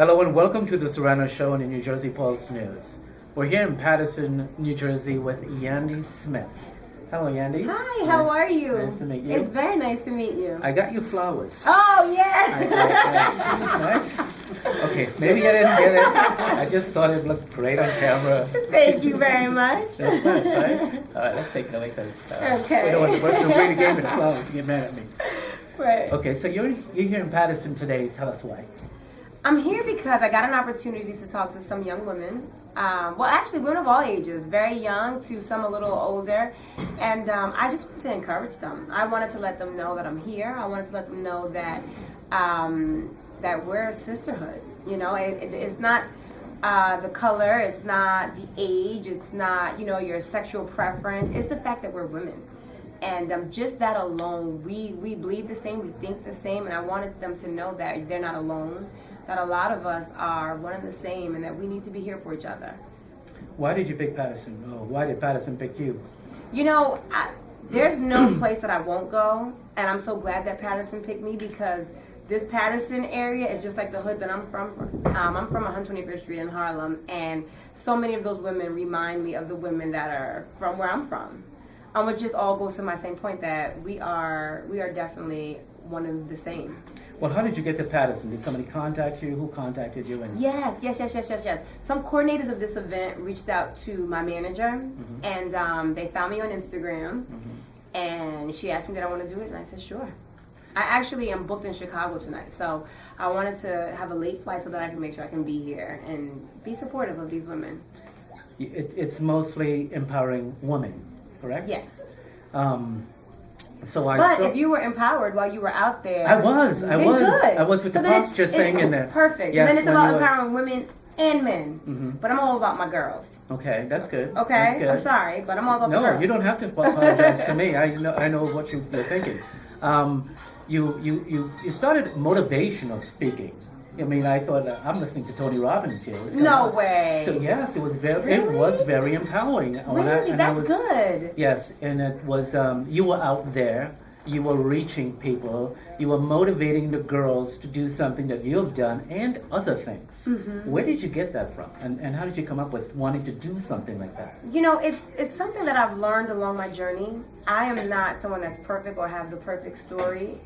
Hello and welcome to the Sirrano Show on the New Jersey Pulse News. We're here in Paterson, New Jersey with Yandy Smith. Hello, Yandy. Hi, how are you? Nice to meet you. It's very nice to meet you. I got you flowers. Oh, yes! Nice. Okay, maybe I didn't get it. I just thought it looked great on camera. Thank you very much. That's nice, right? All right, let's take it away because Okay. we don't want the person who bring the game and flowers to get mad at me. Right. Okay, so you're here in Paterson today. Tell us why. I'm here because I got an opportunity to talk to some young women. Well, actually, women of all ages, very young to some a little older. And I just wanted to encourage them. I wanted to let them know that I'm here. I wanted to let them know that that we're a sisterhood. You know, it's not the color, it's not the age, it's not, you know, your sexual preference. It's the fact that we're women. And just that alone, we believe the same, we think the same, and I wanted them to know that they're not alone, that a lot of us are one and the same, and that we need to be here for each other. Why did you pick Paterson? Oh, why did Paterson pick you? You know, there's no place that I won't go, and I'm so glad that Paterson picked me because this Paterson area is just like the hood that I'm from. I'm from 125th Street in Harlem, and so many of those women remind me of the women that are from where I'm from. It just all goes to my same point that we are definitely one and the same. Well, how did you get to Paterson? Did somebody contact you? Who contacted you? And Yes. Some coordinators of this event reached out to my manager, and they found me on Instagram, and she asked me that I want to do it, and I said sure. I actually am booked in Chicago tonight, so I wanted to have a late flight so that I can make sure I can be here and be supportive of these women. It's mostly empowering women, correct? Yes. But if you were empowered while you were out there, I was with the posture thing and and the perfect. Yes, and then it's about empowering women and men. But I'm all about my girls. Okay, that's good. Okay, that's good. I'm sorry, but I'm all about the girls. No, you don't have to apologize to me. I know what you're thinking. You started motivational speaking. I mean, I thought I'm listening to Tony Robbins here. No way. So yes, it was very empowering. Really, that's good. Yes, and it was you were out there, you were reaching people, you were motivating the girls to do something that you've done and other things. Where did you get that from, and how did you come up with wanting to do something like that? You know, it's something that I've learned along my journey. I am not someone that's perfect or have the perfect story.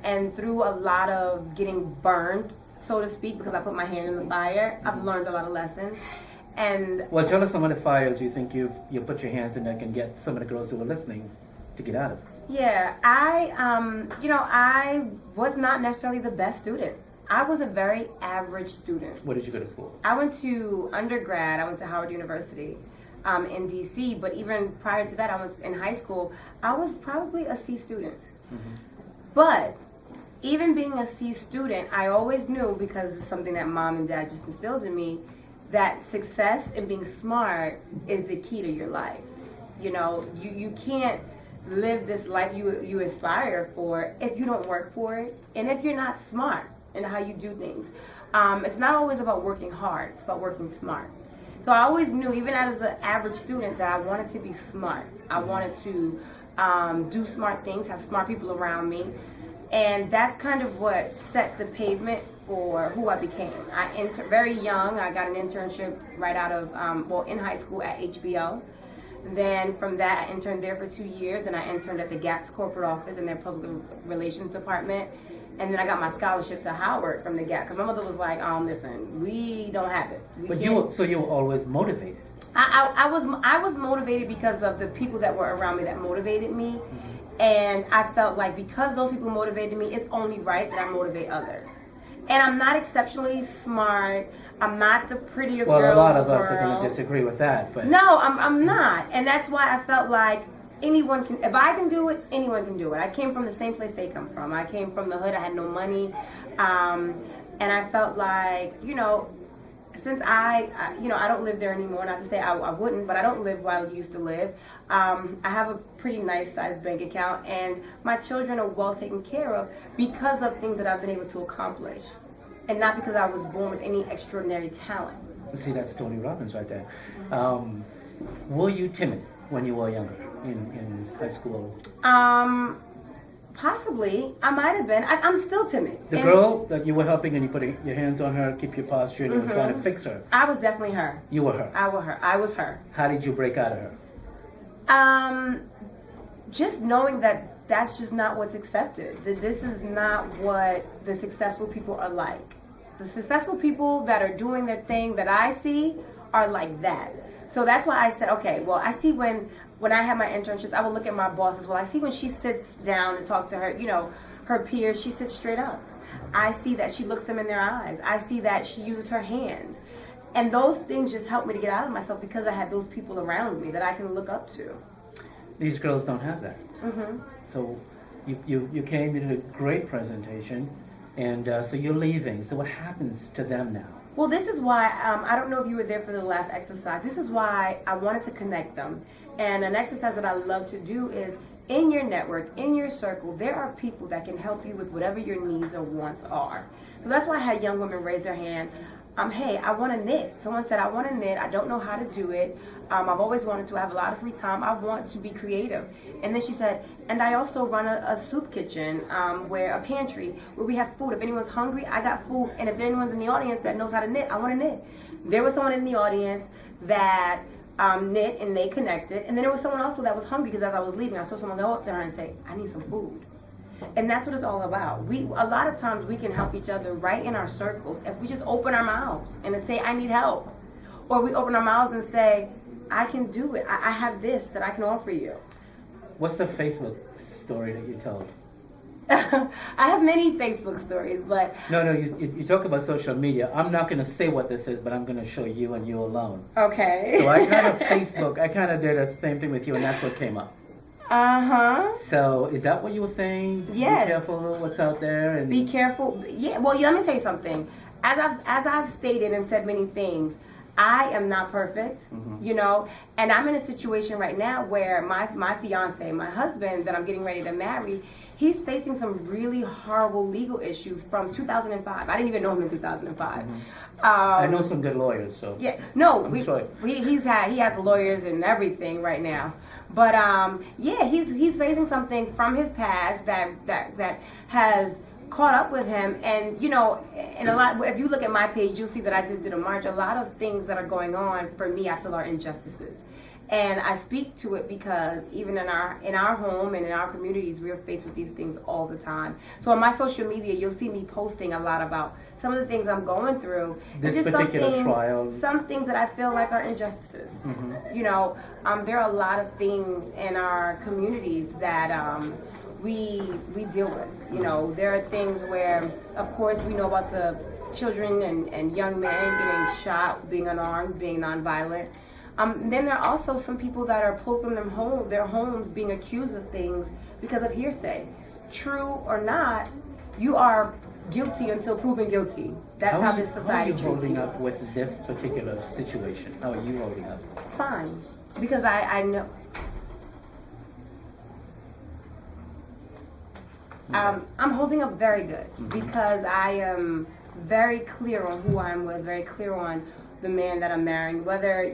And through a lot of getting burned, so to speak, because I put my hand in the fire, I've learned a lot of lessons. And well, tell us some of the fires you think you put your hands in that can get some of the girls who are listening to get out of. Yeah, I was not necessarily the best student. I was a very average student. Where did you go to school? I went to undergrad. I went to Howard University in D.C., but even prior to that, I was in high school. I was probably a C student. But even being a C student, I always knew, because it's something that mom and dad just instilled in me, that success and being smart is the key to your life. You know, you can't live this life you aspire for if you don't work for it, and if you're not smart in how you do things. It's not always about working hard, it's about working smart. So I always knew, even as an average student, that I wanted to be smart. I wanted to do smart things, have smart people around me. And that's kind of what set the pavement for who I became. Very young, I got an internship right out of, in high school at HBO. Then from that, I interned there for 2 years, and I interned at the GAC's corporate office in their public relations department. And then I got my scholarship to Howard from the GAC, because my mother was like, listen, we don't have it. You were always motivated. I was motivated because of the people that were around me that motivated me. And I felt like because those people motivated me, it's only right that I motivate others. And I'm not exceptionally smart. I'm not the prettier girl. Well, a lot of us are going to disagree with that. But no, I'm not. And that's why I felt like anyone can, if I can do it, anyone can do it. I came from the same place they come from. I came from the hood. I had no money. And I felt like, since I don't live there anymore, not to say I wouldn't, but I don't live where I used to live. I have a pretty nice sized bank account, and my children are well taken care of because of things that I've been able to accomplish, and not because I was born with any extraordinary talent. See, that's Tony Robbins right there. Were you timid when you were younger in high school? Possibly, I might have been. I'm still timid. The And girl that you were helping and you put your hands on her, keep your posture, and you were trying to fix her. I was definitely her. You were her. I was her. I was her. How did you break out of her? Just knowing that that's just not what's accepted. That this is not what the successful people are like. The successful people that are doing their thing that I see are like that. So that's why I said, okay, well, I see when I have my internships, I will look at my bosses. Well, I see when she sits down and talks to her, her peers, she sits straight up. I see that she looks them in their eyes. I see that she uses her hands. And those things just help me to get out of myself because I had those people around me that I can look up to. These girls don't have that. So you came, you did a great presentation, and so you're leaving. So what happens to them now? Well, this is why, I don't know if you were there for the last exercise. This is why I wanted to connect them. And an exercise that I love to do is, in your network, in your circle, there are people that can help you with whatever your needs or wants are. So that's why I had young women raise their hand. Hey, I want to knit. Someone said, I want to knit. I don't know how to do it. I've always wanted to have a lot of free time. I want to be creative. And then she said, and I also run a soup kitchen, a pantry, where we have food. If anyone's hungry, I got food. And if anyone's in the audience that knows how to knit, I want to knit. There was someone in the audience that knit, and they connected. And then there was someone also that was hungry, because as I was leaving, I saw someone go up there and say, I need some food. And that's what it's all about. A lot of times we can help each other right in our circles if we just open our mouths and say, I need help. Or we open our mouths and say, I can do it. I have this that I can offer you. What's the Facebook story that you told? I have many Facebook stories, but... No, you talk about social media. I'm not going to say what this is, but I'm going to show you and you alone. Okay. So I kind of did the same thing with you, and that's what came up. So is that what you were saying? Yes. Be careful what's out there. And be careful. Yeah. Well, let me tell you something. As I've stated and said many things, I am not perfect, and I'm in a situation right now where my fiance, my husband that I'm getting ready to marry, he's facing some really horrible legal issues from 2005. I didn't even know him in 2005. I know some good lawyers, so yeah. No, he has lawyers and everything right now. But he's facing something from his past that has caught up with him, and and a lot. If you look at my page, you'll see that I just did a march. A lot of things that are going on for me, I feel, are injustices, and I speak to it because even in our home and in our communities, we are faced with these things all the time. So on my social media, you'll see me posting a lot about some of the things I'm going through. This particular trial. Some things that I feel like are injustices. There are a lot of things in our communities that we deal with. There are things where, of course, we know about the children and young men getting shot, being unarmed, being nonviolent. Then there are also some people that are pulled from their homes, being accused of things because of hearsay. True or not, you are guilty until proven guilty. That's how this society treats you. How are you holding up with this particular situation? How are you holding up? Fine. Because I know. I'm holding up very good because I am very clear on who I'm with, very clear on the man that I'm marrying, whether,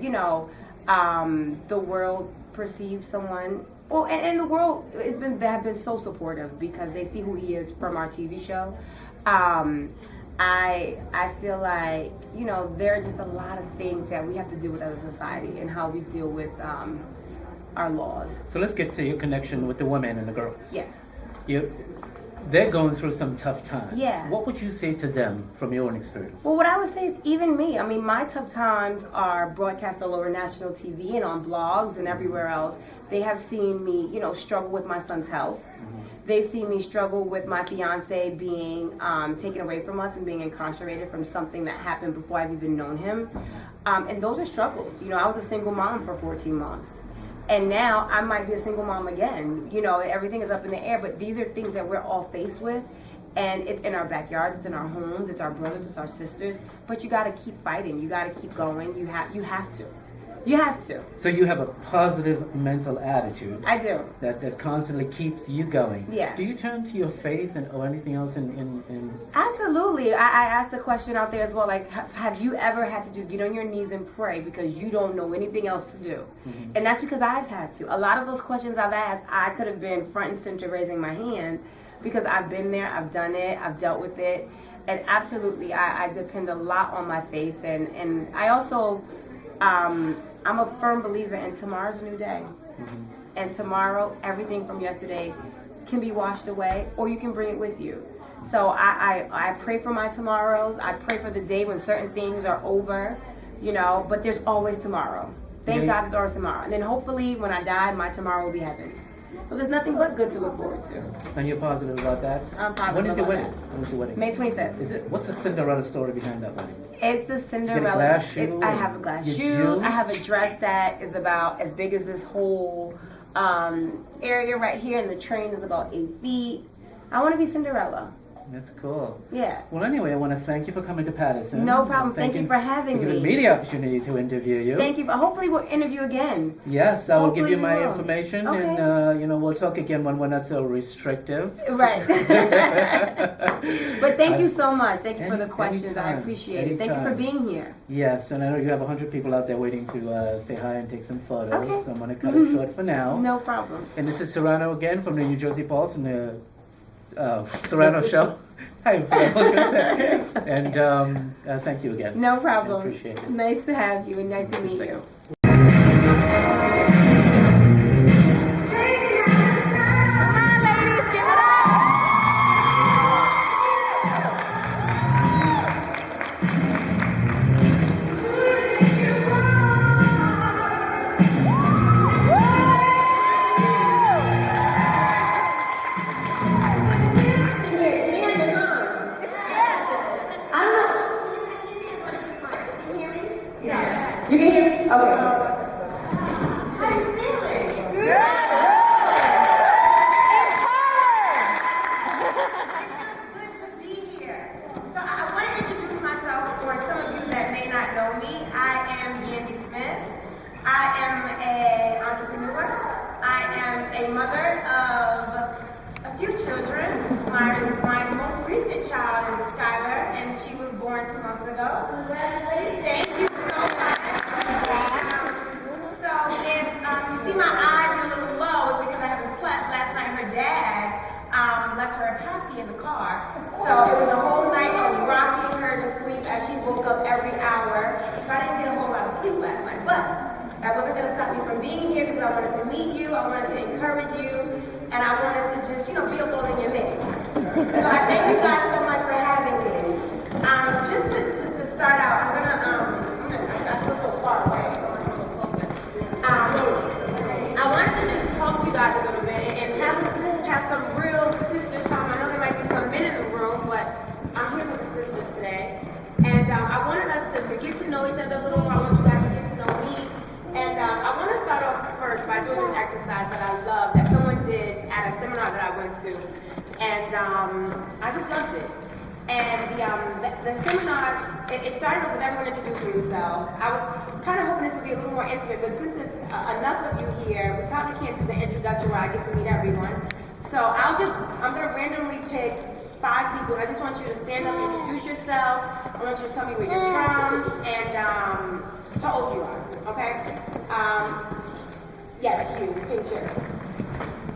the world perceives someone. Well, and the world have been so supportive because they see who he is from our TV show. I feel like, there are just a lot of things that we have to deal with as a society and how we deal with our laws. So let's get to your connection with the women and the girls. Yes. They're going through some tough times. Yeah. What would you say to them from your own experience? Well, what I would say is even me. I mean, my tough times are broadcast all over national TV and on blogs and everywhere else. They have seen me, struggle with my son's health. They've seen me struggle with my fiance being taken away from us and being incarcerated from something that happened before I've even known him. And those are struggles. I was a single mom for 14 months. And now I might be a single mom again. Everything is up in the air, but these are things that we're all faced with. And it's in our backyards, it's in our homes, it's our brothers, it's our sisters. But you got to keep fighting. You got to keep going. You have to. You have to. So you have a positive mental attitude. I do. That constantly keeps you going. Yeah. Do you turn to your faith or anything else in Absolutely. I asked the question out there as well, like, have you ever had to just get on your knees and pray because you don't know anything else to do? Mm-hmm. And that's because I've had to. A lot of those questions I've asked, I could have been front and center raising my hand because I've been there, I've done it, I've dealt with it. And absolutely, I depend a lot on my faith. And I also, I'm a firm believer in tomorrow's a new day. Mm-hmm. And tomorrow, everything from yesterday can be washed away, or you can bring it with you. So I pray for my tomorrows. I pray for the day when certain things are over, you know, but there's always tomorrow. Thank God there's always tomorrow. And then hopefully when I die, my tomorrow will be heaven. So there's nothing but good to look forward to. And you're positive about that? I'm positive When is your about wedding? When is your wedding? May 25th. Is it? What's the Cinderella story behind that wedding? It's the Cinderella. glass shoe I have a glass you shoe. do? I have a dress that is about as big as this whole area right here, and the train is about 8 feet. I want to be Cinderella. That's cool. Yeah. Well, anyway, I want to thank you for coming to Paterson. No problem. Thank you for having giving me. me the opportunity to interview you. Thank you. Hopefully we'll interview again. Yes, I will give Hopefully you we my will. information, Okay. and you know, we'll talk again when we're not so restrictive. Right. But thank you so much. Thank you for the questions. I Anytime. appreciate it. Thank you for being here. Yes, and I know you have 100 people out there waiting to say hi and take some photos. Okay. So I'm going to cut it short for now. No problem. And this is Sirrano again from the New Jersey Pulse and the Sirrano Show. Hi, and thank you again. No problem. I appreciate it. Nice to have you and nice to meet you. You can hear me? Okay. So I want to introduce myself for some of you that may not know me. I am Yandy Smith. I am an entrepreneur. I am a mother of a few children. My most recent child is Skylar, and she was born 2 months ago. Congratulations. Thank you so much. So if you see my eyes a little low, it's because I haven't slept. Last night her dad left her a passy in the car. So it was a whole night of rocking her to sleep as she woke up every hour. So I didn't get a whole lot of sleep last night. But that wasn't going to stop me from being here because I wanted to meet you, I wanted to encourage you, and I wanted to just, be a ball in your mix. So I thank you guys so much for having me. Just to start out, I'm going to, I feel so far away. I wanted to just talk to you guys a little bit and have some real sister time. I know there might be some men in the room, but I'm here with the sisters today. And I wanted us to get to know each other a little more. I want you guys to get to know me. And I want to start off first by doing this exercise that I love, that someone did at a seminar that I went to. And I just loved it. And the seminar, it started with everyone introducing themselves. I was kind of hoping this would be a little more intimate, but since there's enough of you here, we probably can't do the introduction where I get to meet everyone. So I'm going to randomly pick 5 people. I just want you to stand up and introduce yourself. I want you to tell me where you're from and how old you are, okay? Yes, you, picture.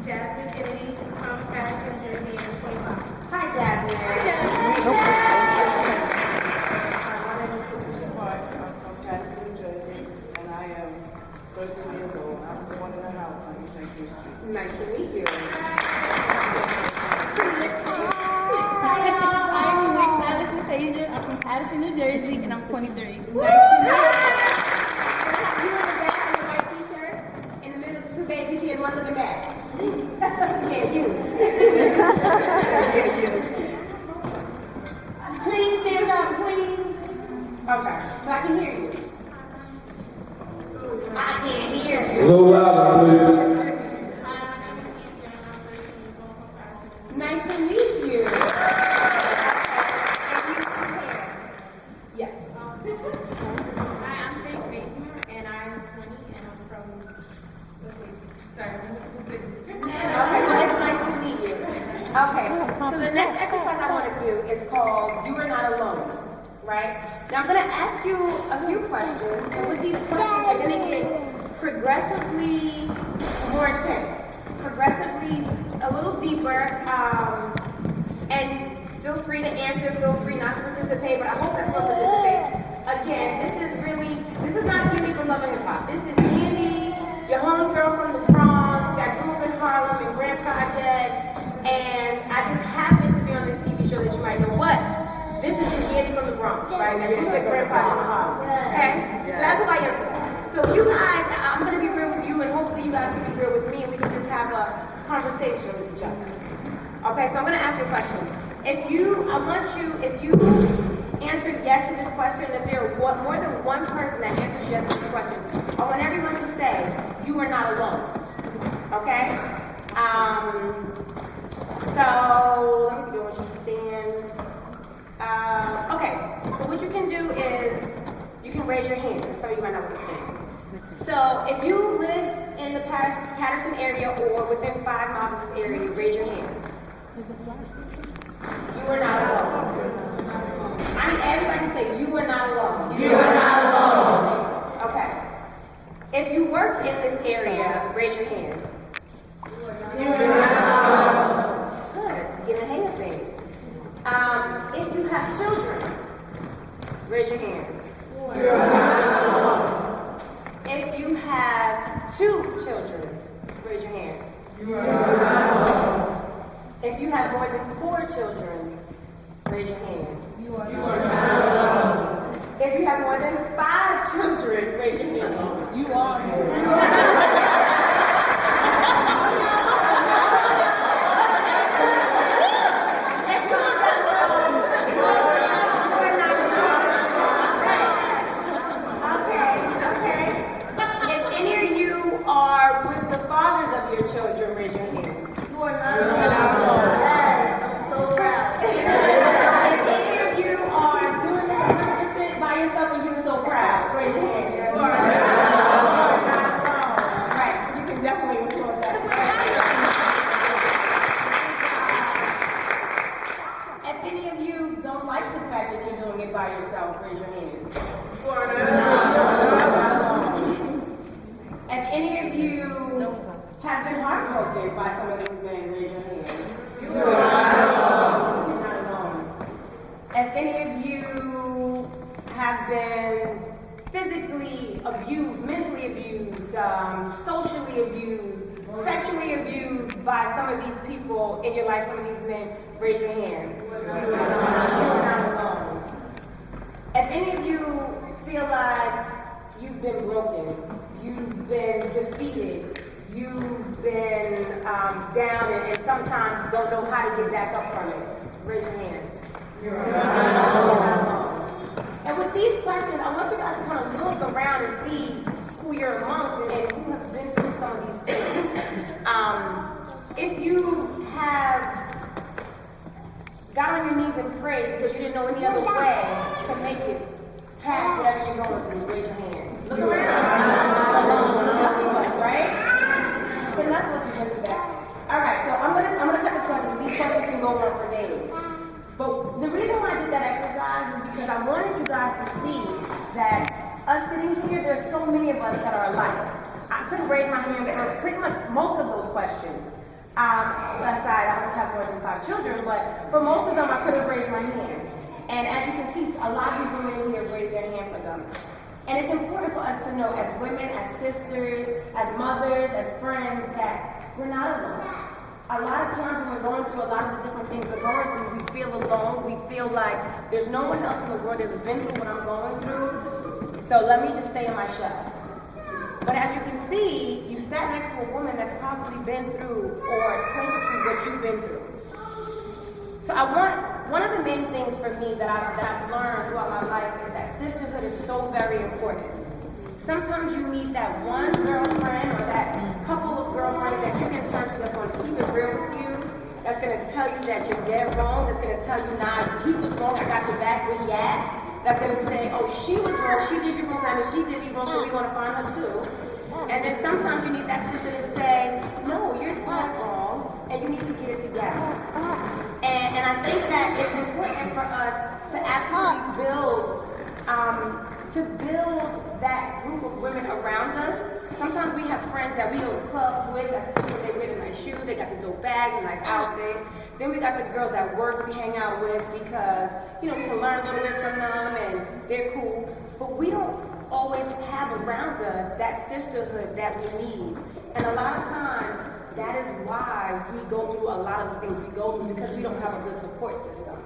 Jasmine Kennedy from Paterson, New Jersey, and 25. Hi, Jasmine. Hi, Jasmine. My name is Patricia Parks. I'm from Paterson, New Jersey, and I am 32 years old. I was born in a house on East St. Street. Nice to meet you. I'm from Paterson, New Jersey, and I'm 23. Nice to meet you. You in the back in the white t-shirt, in the middle of the 2 babies, she had one looking back. Yeah, you. Please stand up, please. Okay, so I can hear you. I can't hear you. A little louder, please. Nice to meet you. Yes. Hi, I'm Faith Bateman, and I'm Okay, so the next exercise I want to do is called You Are Not Alone, right? Now I'm going to ask you a few questions, and with these questions, they're going to get progressively more intense, progressively a little deeper, and feel free to answer, feel free not to participate, but I hope that you'll participate. Again, this is not Yandy from Love and Hip Hop. This is Yandy, your homegirl from the Bronx, that grew up in Harlem and Grand Project, and I just happened to be on this TV show that you might know what. This is Yandy from the Bronx, right? That grew up in Grand Project in Harlem. Okay? So that's who I am. So you guys, I'm going to be real with you, and hopefully you guys can be real with me, and we can just have a conversation with each other. Okay, so I'm going to ask you a question. If you answer yes to this question, if there are more than one person that answers yes to this question, I want everyone to say, you are not alone. Okay? So, let me do what you stand. Okay, so what you can do is, you can raise your hand. Some of you might not understand. So, if you live in the Paterson area or within 5 miles of this area, raise your hand. You are not alone. I need everybody to say, you are not alone. You are not alone. Okay. If you work in this area, raise your hand. You are not alone. Good. Get a hang of things. If you have children, raise your hand. You are not alone. If you have 2 children, raise your hand. You are not alone. If you have more than 4 children, raise your hand. You are not alone. If you have more than 5 children, raise your hand. You are. Children, raise your hand. You are not alone. So proud. If any of you are doing this 100% by yourself and you're so proud, raise your hand. You are not alone. Right, you can definitely record that. If any of you don't like the fact that you're doing it by yourself, raise your hand. You are not alone. If any of you have been heartbroken by some of these men, raise your hand. You are not alone. You're not alone. If any of you have been physically abused, mentally abused, socially abused, sexually abused by some of these people in your life, some of these men, raise your hand. You're not alone. If any of you feel like you've been broken, you've been defeated, you've been down and sometimes don't know how to get back up from it, raise your hand. You are not alone. And with these questions, I want you guys to kind of look around and see who you're amongst and who has been through some of these things. If you have got on your knees and prayed because you didn't know any other way to make it past whatever you're going through, raise your hand. Look around. Right? So that's what you do that. All right, so I'm gonna take a question. These questions can go on for days. But the reason why I did that exercise is because I wanted you guys to see that us sitting here, there's so many of us that are alike. I couldn't raise my hand for pretty much most of those questions. Aside, I don't have more than 5 children, but for most of them, I could have raised my hand. And as you can see, a lot of these women here raised their hand for them. And it's important for us to know as women, as sisters, as mothers, as friends, that we're not alone. A lot of times when we're going through a lot of the different things we're going through, we feel alone. We feel like there's no one else in the world that's been through what I'm going through. So let me just stay in my shell. But as you can see, you sat next to a woman that's probably been through or close to what you've been through. So one of the main things for me that I've learned throughout my life is that sisterhood is so very important. Sometimes you need that one girlfriend or that couple of girlfriends that you can turn to that's going to keep it real with you, that's going to tell you that you're dead wrong, that's going to tell you, nah, he was wrong, I got your back where he at. That's going to say, oh, she was wrong, she did you wrong, and she did you wrong, so we're going to find her too. And then sometimes you need that sister to say, no, you're not wrong, and you need to get it together. actually build that group of women around us. Sometimes we have friends that we go to clubs with, that's the people they wear the nice shoes, they got the dope bags and nice outfits. Then we got the girls at work we hang out with because, we can learn a little bit from them and they're cool. But we don't always have around us that sisterhood that we need. And a lot of times, that is why we go through a lot of the things we go through because we don't have a good support system.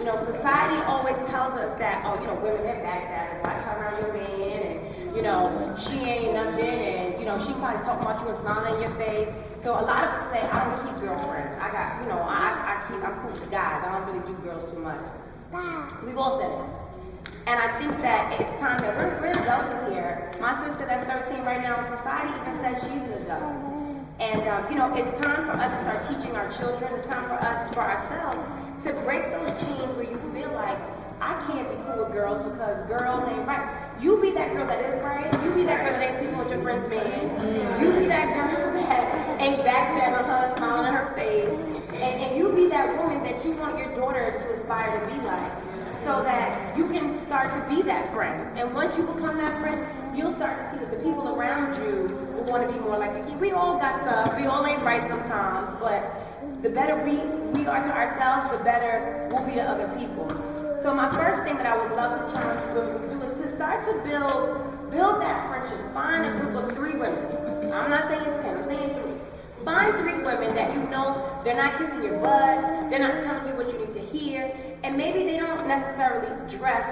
Society always tells us that, women, they're backstabbers, watch her around your man, and, she ain't nothing, and, she probably talk about you and smile in your face. So a lot of us say, I don't keep girlfriends. I'm cool with guys. I don't really do girls too much. We've all said that. And I think that it's time that we're adults here. My sister that's 13 right now, society even says she's an adult. And, it's time for us to start teaching our children. It's time for us, for ourselves, to break those chains where you feel like, I can't be cool with girls because girls ain't right. You be that girl that is right. You be that girl that ain't sleeping with your friend's man. You be that girl that ain't backstabbing her, smiling in her face. And you be that woman that you want your daughter to aspire to be like. So that you can start to be that friend. And once you become that friend, you'll start to see that the people around you will want to be more like you. We all got stuff. We all ain't right sometimes. But the better we are to ourselves, the better we'll be to other people. So my first thing that I would love to challenge women to do is to start to build that friendship. Find a group of 3 women. I'm not saying 10, I'm saying 3. Find 3 women that you know they're not kissing your butt, they're not telling you what you need to hear, and maybe they don't necessarily dress,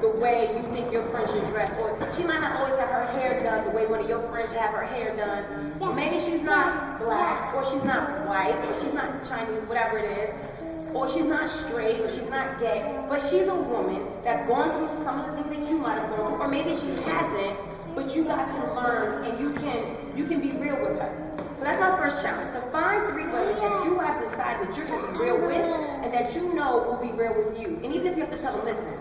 the way you think your friend should dress, or she might not always have her hair done the way one of your friends should have her hair done, or maybe she's not black, or she's not white, or she's not Chinese, whatever it is, or she's not straight, or she's not gay, but she's a woman that's gone through some of the things that you might have gone through, or maybe she hasn't, but you guys can learn and you can be real with her. So that's our first challenge. So find 3 women that you have decided that you're going to be real with and that you know will be real with you. And even if you have to tell them, listen,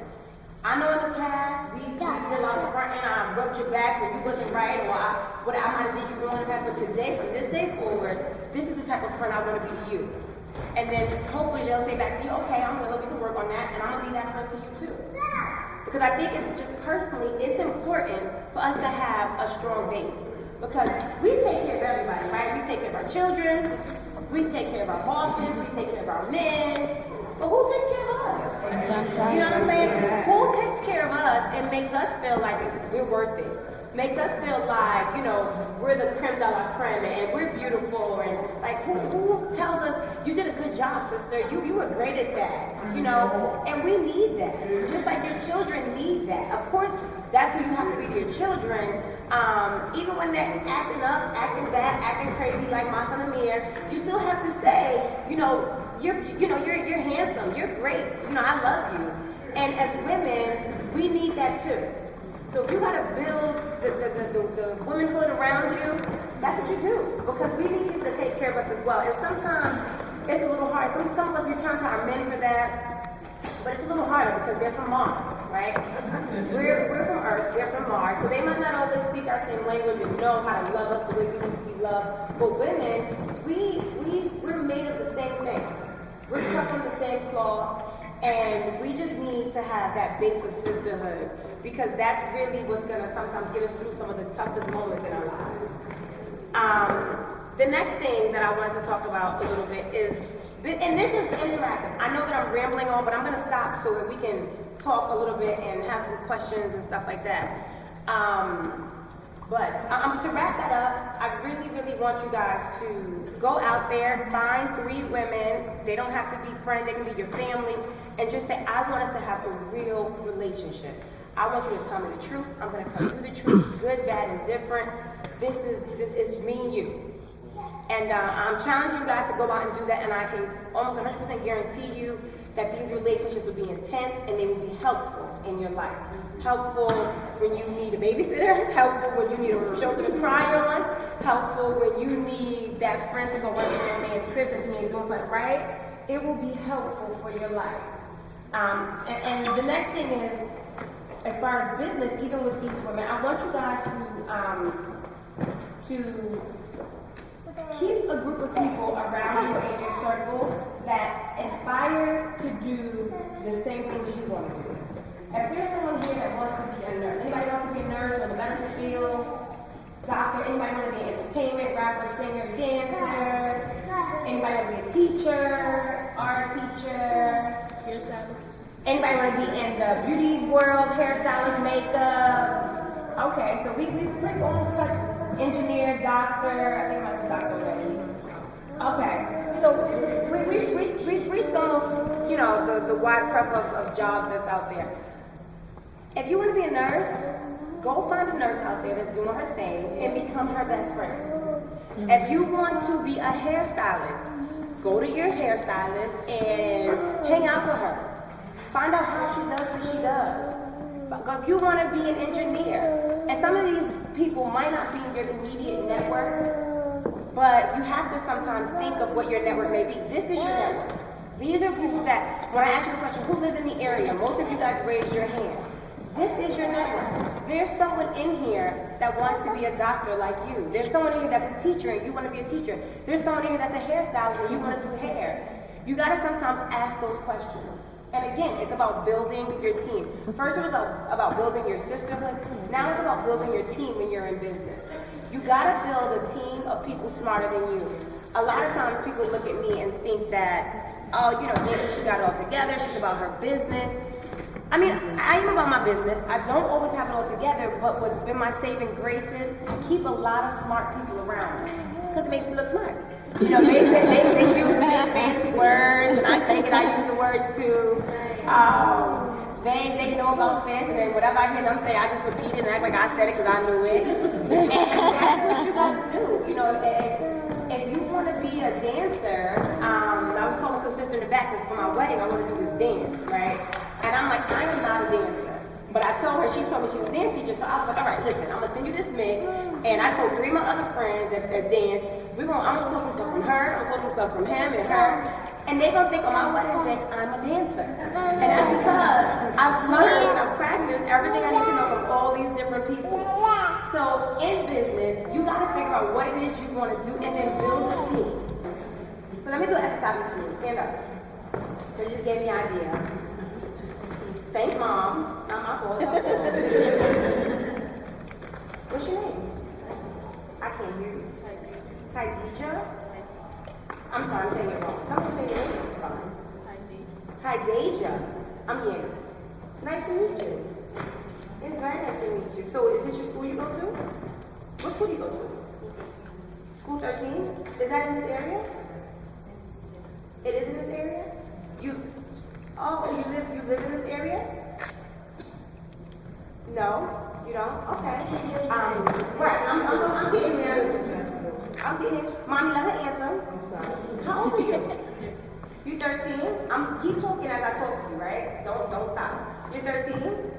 I know in the past we did a lot of front and I rubbed your back or you wasn't right or I might have did you wrong in the past, but today, from this day forward, this is the type of friend I want to be to you. And then hopefully they'll say back to you, okay, I'm going to we can work on that and I'm going to be that friend to you too. Because I think it's just personally, it's important for us to have a strong base. Because we take care of everybody, right? We take care of our children, we take care of our bosses, we take care of our men. But who takes care of us? You know what I'm saying? Who takes care of us and makes us feel like we're worth it? Makes us feel like, we're the creme de la creme and we're beautiful and like who tells us you did a good job, sister? You were great at that, and we need that. Just like your children need that. Of course, that's who you have to be to your children. Even when they're acting up, acting bad, acting crazy like my son Amir, you still have to say, you're handsome, you're great, I love you. And as women, we need that too. So if you gotta build the womanhood around you, that's what you do. Because we need people to take care of us as well. And sometimes it's a little hard. Some of us, we turn to our men for that. But it's a little harder because they're from Mars, right? We're from Earth, they're from Mars. So they might not always speak our same language and know how to love us the way we need to be loved. But women, we're made of the same thing. We're cut from the same cloth. And we just need to have that base of sisterhood because that's really what's going to sometimes get us through some of the toughest moments in our lives. The next thing that I wanted to talk about a little bit is, and this is interactive. I know that I'm rambling on, but I'm going to stop so that we can talk a little bit and have some questions and stuff like that. But to wrap that up, I really, really want you guys to go out there, find 3 women. They don't have to be friends. They can be your family. And just say, I want us to have a real relationship. I want you to tell me the truth. I'm going to tell you the truth, good, bad, and different. This is me and you. And I'm challenging you guys to go out and do that. And I can almost 100% guarantee you that these relationships will be intense and they will be helpful in your life. Helpful when you need a babysitter, helpful when you need a shoulder to cry on, helpful when you need that friend to go work in your man's crib and he ain't doing something right. It will be helpful for your life. And the next thing is, as far as business, even with these women, I want you guys to keep a group of people around you in your circle that inspire inspired to do the same things you want to do. If there's someone here that wants to be a nurse, anybody wants to be a nurse or the medical field, doctor, anybody want to be entertainment, rapper, singer, dancer, anybody want to be a teacher, art teacher, anybody want to be in the beauty world, hairstylist, makeup. Okay, so we pretty almost touched engineer, doctor, I think I was a doctor already. Okay, so we reached almost, you know, the wide breadth of jobs that's out there. If you want to be a nurse, go find a nurse out there that's doing her thing and become her best friend. If you want to be a hairstylist, go to your hairstylist and hang out with her. Find out how she does what she does. If you want to be an engineer, and some of these people might not be in your immediate network, but you have to sometimes think of what your network may be. This is your network. These are people that, when I ask you the question, who lives in the area? Most of you guys raised your hand. This is your network. There's someone in here that wants to be a doctor like you. There's someone in here that's a teacher and you want to be a teacher. There's someone in here that's a hairstylist and you want to do hair. You got to sometimes ask those questions. And again, it's about building your team. First it was about building your sisterhood. Now it's about building your team when you're in business. You got to build a team of people smarter than you. A lot of times people look at me and think that, oh, you know, maybe she got it all together. She's about her business. I mean, I am about my business. I don't always have it all together, but what's been my saving grace is I keep a lot of smart people around because it makes me look smart. You know, they use these fancy words, and I take it, I use the words too. They know about this, and whatever I hear them say, I just repeat it and act like I said it because I knew it. And that's what you got to do. You know, if you want to be a dancer, I was telling my sister in the back, because for my wedding, I want to do this dance, right? And I'm like, I am not a dancer. But I told her, she told me she was a dance teacher, so I was like, all right, listen, I'm going to send you this mix. And I told 3 of my other friends that dance, I'm going to pull some stuff from her, I'm going to pull some stuff from him and her. And they're going to think on my wedding day, I'm a dancer. And that's because I've learned, I've practiced everything I need to know from all these different people. So in business, you got to figure out what it is you want to do and then build a team. So let me do an exercise with you. Stand up. They just gave me an idea. Thank Mom. Not my fault. What's your name? I can't hear you. Khadija? I'm sorry, I'm saying it wrong. Tell me to say your name. It's fine. Khadija. I'm here. Nice to meet you. It's very nice to meet you. So is this your school you go to? What school do you go to? School 13? Is that in this area? It is in this area? You live in this area? No, you don't? Okay. Right, I'm getting there. I'm getting there. Mommy, let her answer. How old are you? You 13? Keep talking as I talk to you, right? Don't stop. You're 13?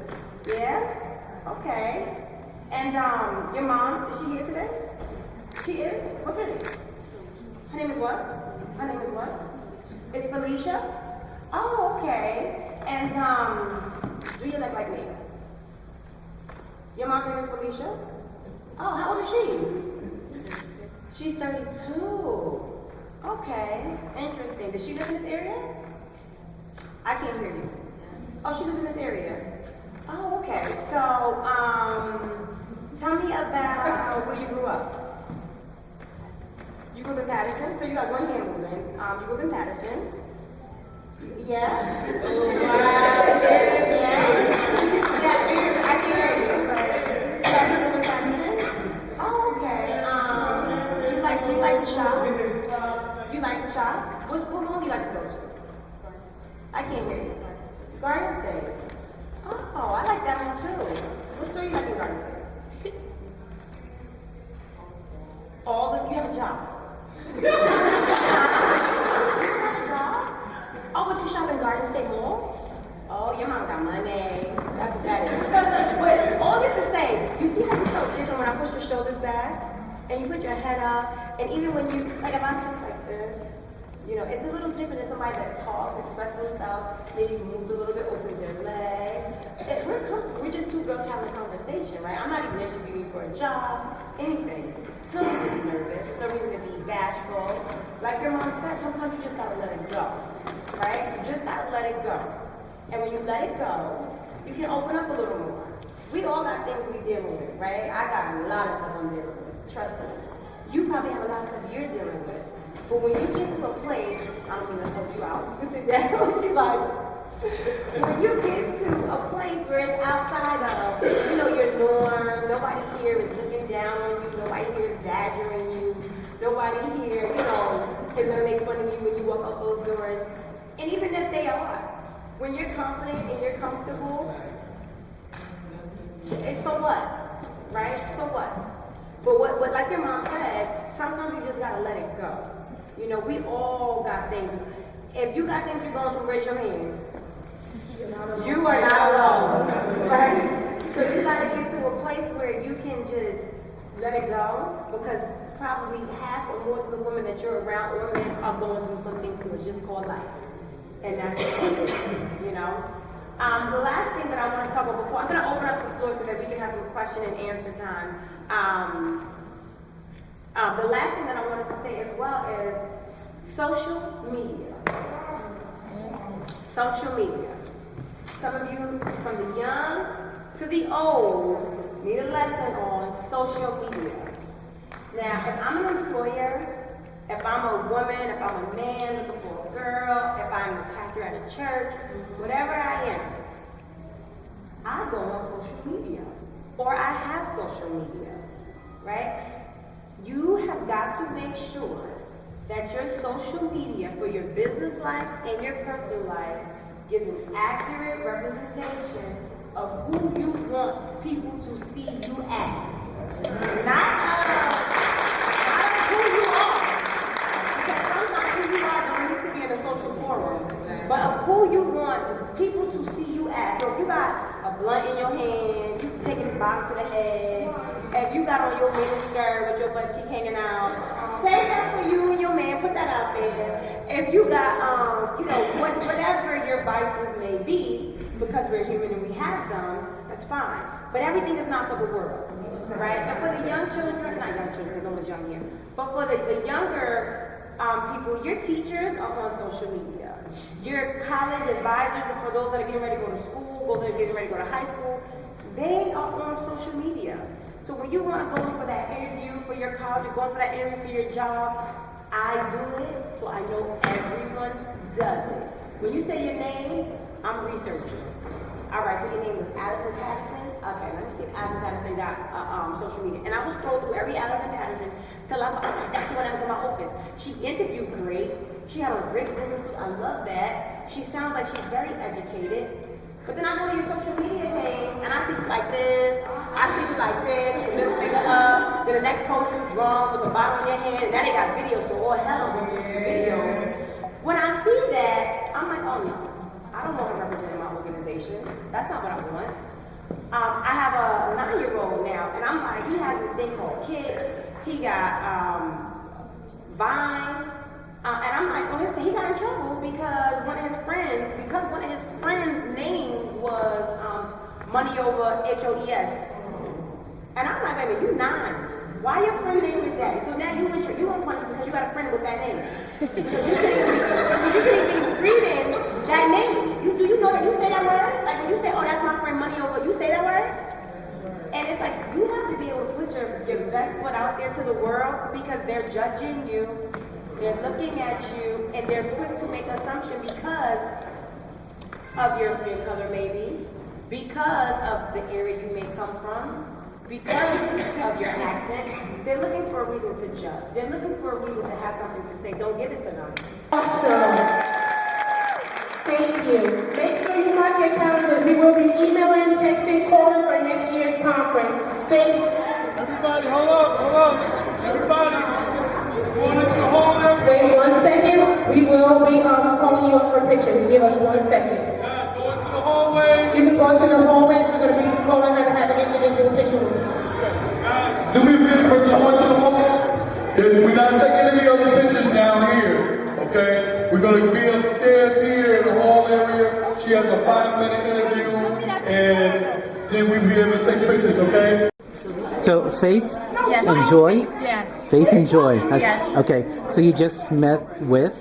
Yeah? Okay. And your mom, is she here today? She is? What's her name? Her name is what? Her name is what? It's Felicia? Oh, okay. And do you look like me? Your mom's name is Felicia? Oh, how old is she? She's 32. Okay, interesting. Does she live in this area? I can't hear you. Oh, she lives in this area. Oh, okay. So, tell me about where you grew up. You grew up in Paterson, so you got one hand movement. You grew up in Paterson. Yeah. Yeah, I can hear you. Yeah, you grew up in Paterson. Oh, okay. You like to shop? You like to shop? What mall do you like to go to? I can't hear you. Garden State. Oh, I like that one too. What store you like in Garden State? All the you have a job. You have a job? Oh, but you shop in Garden State Mall? Oh, your mom got money. That's what that is. But all this to say, you see how you so different when I push your shoulders back? And you put your head up, and even when you, like if I talk like this, you know, it's a little different than somebody that talks, expresses themselves, maybe moves a little bit, opens their legs. We're just two girls having a conversation, right? I'm not even interviewing for a job, anything. No reason to be nervous, no reason to be bashful. like your mom said, sometimes you just gotta let it go, right? You just gotta let it go. And when you let it go, you can open up a little more. We all got things we dealing with, right? I got a lot of stuff I'm dealing with, trust me. You probably have a lot of stuff you're dealing with. But when you get to a place, I don't mean to help you out, you sit down, you like, when you get to a place where it's outside of, your norm, nobody here is looking down on you, nobody here is badgering you, nobody here, is gonna make fun of you when you walk out those doors. And even if they are, when you're confident and you're comfortable, it's so what, right? So what? But what like your mom said, sometimes you just gotta let it go. We all got things. If you got things you're going through, raise your hand. You are not alone, right? So you gotta get to a place where you can just let it go, because probably half or more of the women that you're around or men are going through something too. It's just called life, and that's just what it is, The last thing that I want to talk about before I'm going to open up the floor so that we can have some question and answer time. The last thing that I wanted to say as well is social media. Social media. Some of you, from the young to the old, need a lesson on social media. Now, if I'm an employer, if I'm a woman, if I'm a man looking for a girl, if I'm a pastor at a church, whatever I am, I go on social media. Or I have social media, right? You have got to make sure that your social media for your business life and your personal life gives an accurate representation of who you want people to see you as. Not who you are. Because sometimes who you are don't need to be in a social forum. But of who you want people to see you as. So if you got a blunt in your hand, you taking a box to the head, if you got on your mini skirt with your butt cheek hanging out, say that for you and your man, put that out there. If you got, whatever your vices may be, because we're human and we have them, that's fine. But everything is not for the world, right? And for the young children, not young children, no one's young here, but for the younger people, your teachers are on social media. Your college advisors, and for those that are getting ready to go to school, those that are getting ready to go to high school, they are on social media. So when you want to go for that interview for your college, or going for that interview for your job, I do it, so I know everyone does it. When you say your name, I'm researching. All right, so your name was Allison Paterson? Okay, let me see if Allison Paterson got social media. And I will scroll through every Allison Paterson till I find that's the one that was in my office. She interviewed great. She had a great business. I love that. She sounds like she's very educated. But then I go to your social media page, and I see you like this, I see you like this, with your middle finger up, then the next post is drawn with a bottle in your hand, and now they got videos, so all hell of videos. When I see that, I'm like, oh no, I don't want to represent my organization. That's not what I want. I have a 9-year-old now, and I'm like, he has this thing called Kid. He got Vine. And I'm like, oh, he got in trouble because one of his friends' name was Money Over HOES. And I'm like, baby, you 9. Why your friend name is that? So now you in punishment because you got a friend with that name. So you shouldn't be reading that name. Do you know that you say that word? Like when you say, oh, that's my friend Money Over, you say that word? And it's like, you have to be able to put your best foot out there to the world because they're judging you. They're looking at you, and they're quick to make assumption because of your skin color, maybe, because of the area you may come from, because of your accent. They're looking for a reason to judge. They're looking for a reason to have something to say. Don't give it to them. Awesome. Thank you. Make sure you mark your calendars. We will be emailing, texting, calling for next year's conference. Thank you. Everybody, hold up. Everybody. Wait 1 second. We will be calling you up for pictures. Give us 1 second. Guys, go into the hallway. You can go into the hallway. We're going to be calling her to have an individual picture with you. Guys, do me a favor, go into the hallway. We're not taking any other pictures down here, okay? We're going to be upstairs here in the hall area. She has a 5-minute interview, and then we'll be able to take pictures, okay? So, Faith, Yes. enjoy. Yes. Faith and Joy. Yes. Okay, so you just met with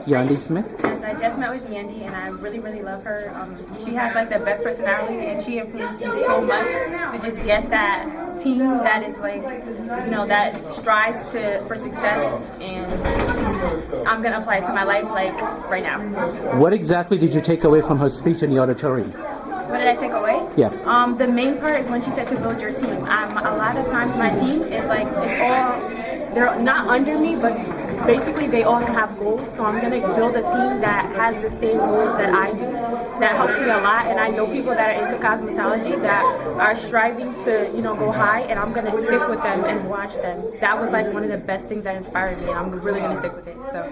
Yandy Smith? Yes, I just met with Yandy, and I really, really love her. She has like the best personality, and she influences me so much to just get that team that is like, you know, that strives for success, and I'm gonna apply it to my life like right now. What exactly did you take away from her speech in the auditorium? What did I take away? Yeah. The main part is when she said to build your team. A lot of times my team is like, they're not under me, but basically they all have goals. So I'm going to build a team that has the same goals that I do. That helps me a lot. And I know people that are into cosmetology that are striving to, you know, go high, and I'm going to stick with them and watch them. That was like one of the best things that inspired me, and I'm really going to stick with it. So.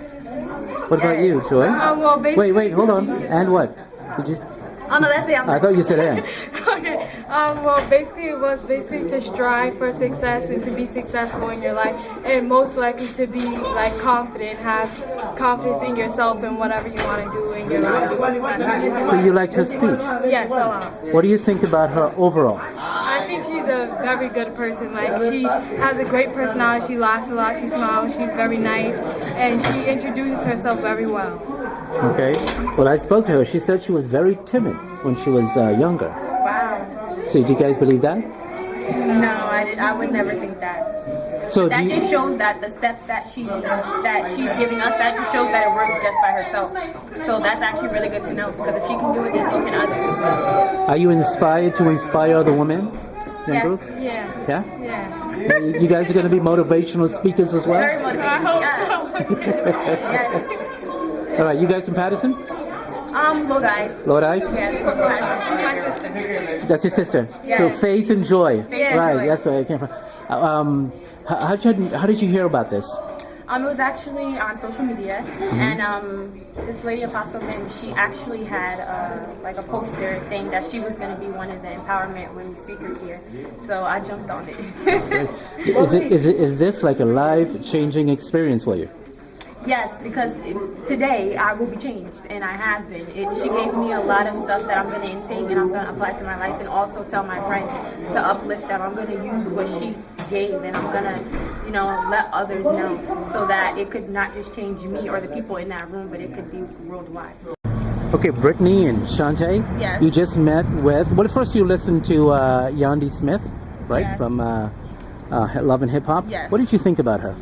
What about you, Joy? Well, basically, Wait, hold on. And what? Did you? Oh no, that's it. I thought you said and. Okay. Well, basically, it was basically to strive for success and to be successful in your life, and most likely to be like confident, have confidence in yourself and whatever you want to do in your life. So you liked her speech? Yes, a lot. What do you think about her overall? I think she's a very good person. Like, she has a great personality. She laughs a lot. She smiles. She's very nice, and she introduces herself very well. Okay. Well, I spoke to her. She said she was very timid when she was younger. Wow. So do you guys believe that? No, I would never think that. So That do you, just shows that the steps that she's giving us, that just shows that it works just by herself. So that's actually really good to know, because if she can do it, then so can others. are you inspired to inspire other women? Young Yes. girls? Yeah. Yeah? Yeah. You guys are going to be motivational speakers as well? Very motivating. Yes. All right, you guys from Paterson? Lodi. Lodi? Yes. My sister. That's your sister? Yes. So Faith and Joy. Faith and Right, Joy. that's where I came from. How did you hear about this? It was actually on social media, and this lady, Apostle Lynn, she actually had like a poster saying that she was going to be one of the empowerment women speakers here. So I jumped on it. Is this like a life-changing experience for you? Yes, because today I will be changed, and I have been. She gave me a lot of stuff that I'm going to intake and I'm going to apply to my life, and also tell my friends to uplift them. I'm going to use what she gave, and I'm going to, you know, let others know, so that it could not just change me or the people in that room, but it could be worldwide. Okay, Brittany and Shantae, Yes. you just met with, well, first you listened to Yandy Smith, right, Yes. from Love and Hip Hop. Yes. What did you think about her?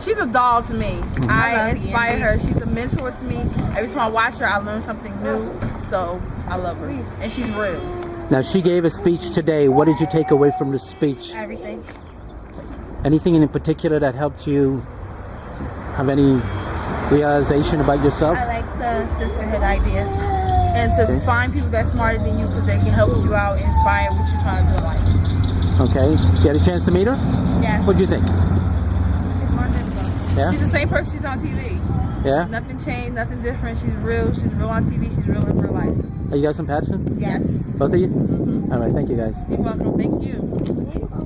She's a doll to me. I love inspire Yandy. her. She's a mentor to me. Every time I watch her, I learn something new. So I love her, and she's real. Now, she gave a speech today. What did you take away from the speech? Everything. Anything in particular that helped you have any realization about yourself? I like the sisterhood idea, and to Okay. find people that's smarter than you, because they can help you out, inspire what you're trying to do in life. Okay. You had a chance to meet her? Yeah. What did you think? Yeah? She's the same person she's on TV. Yeah? Nothing changed, nothing different. She's real. She's real on TV. She's real in real life. Are you guys from Paterson? Yes. Both of you? All right. Thank you, guys. You're welcome. Thank you.